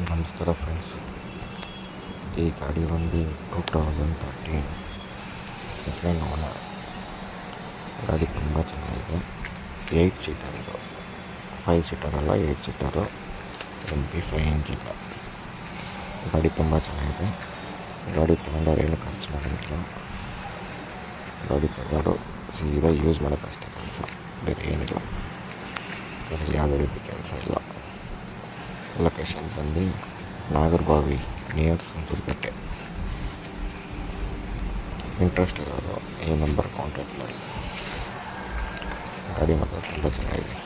ನಮಸ್ಕಾರ ಫ್ರೆಂಡ್ಸ್. ಈ ಗಾಡಿ ಬಂದು 2013 ಸೆಕೆಂಡ್ ಓನರ್. ಗಾಡಿ ತುಂಬ ಚೆನ್ನಾಗಿದೆ. 8 ಸೀಟರ್ ಇದು, 5 ಸೀಟರ್ ಅಲ್ಲ, 8 ಸೀಟರು. MP5 engine. ಗಾಡಿ ತುಂಬ ಚೆನ್ನಾಗಿದೆ. ಗಾಡಿ ತೊಗೊಂಡವ್ರು ಏನು ಖರ್ಚು ಮಾಡೋಂಗಿಲ್ಲ. ಗಾಡಿ ತಗೊಂಡು ಸೀದಾ ಯೂಸ್ ಮಾಡೋದಷ್ಟೇ ಕೆಲಸ, ಬೇರೆ ಏನಿಲ್ಲ. ಗಾಡಿಯಲ್ಲಿ ಯಾವುದೇ ರೀತಿ ಕೆಲಸ ಇಲ್ಲ. ಲೊಕೇಶನ್ ಬಂದು ನಾಗರಬಾವಿ ನಿಯರ್ ಸುಂಕದಕಟ್ಟೆ. ಇಂಟ್ರೆಸ್ಟ್ ಇರೋರು ಈ ನಂಬರ್ ಕಾಂಟ್ಯಾಕ್ಟ್ ಮಾಡಿ. ಗಾಡಿ ಮಾತ್ರ ತುಂಬ ಚೆನ್ನಾಗಿದೆ.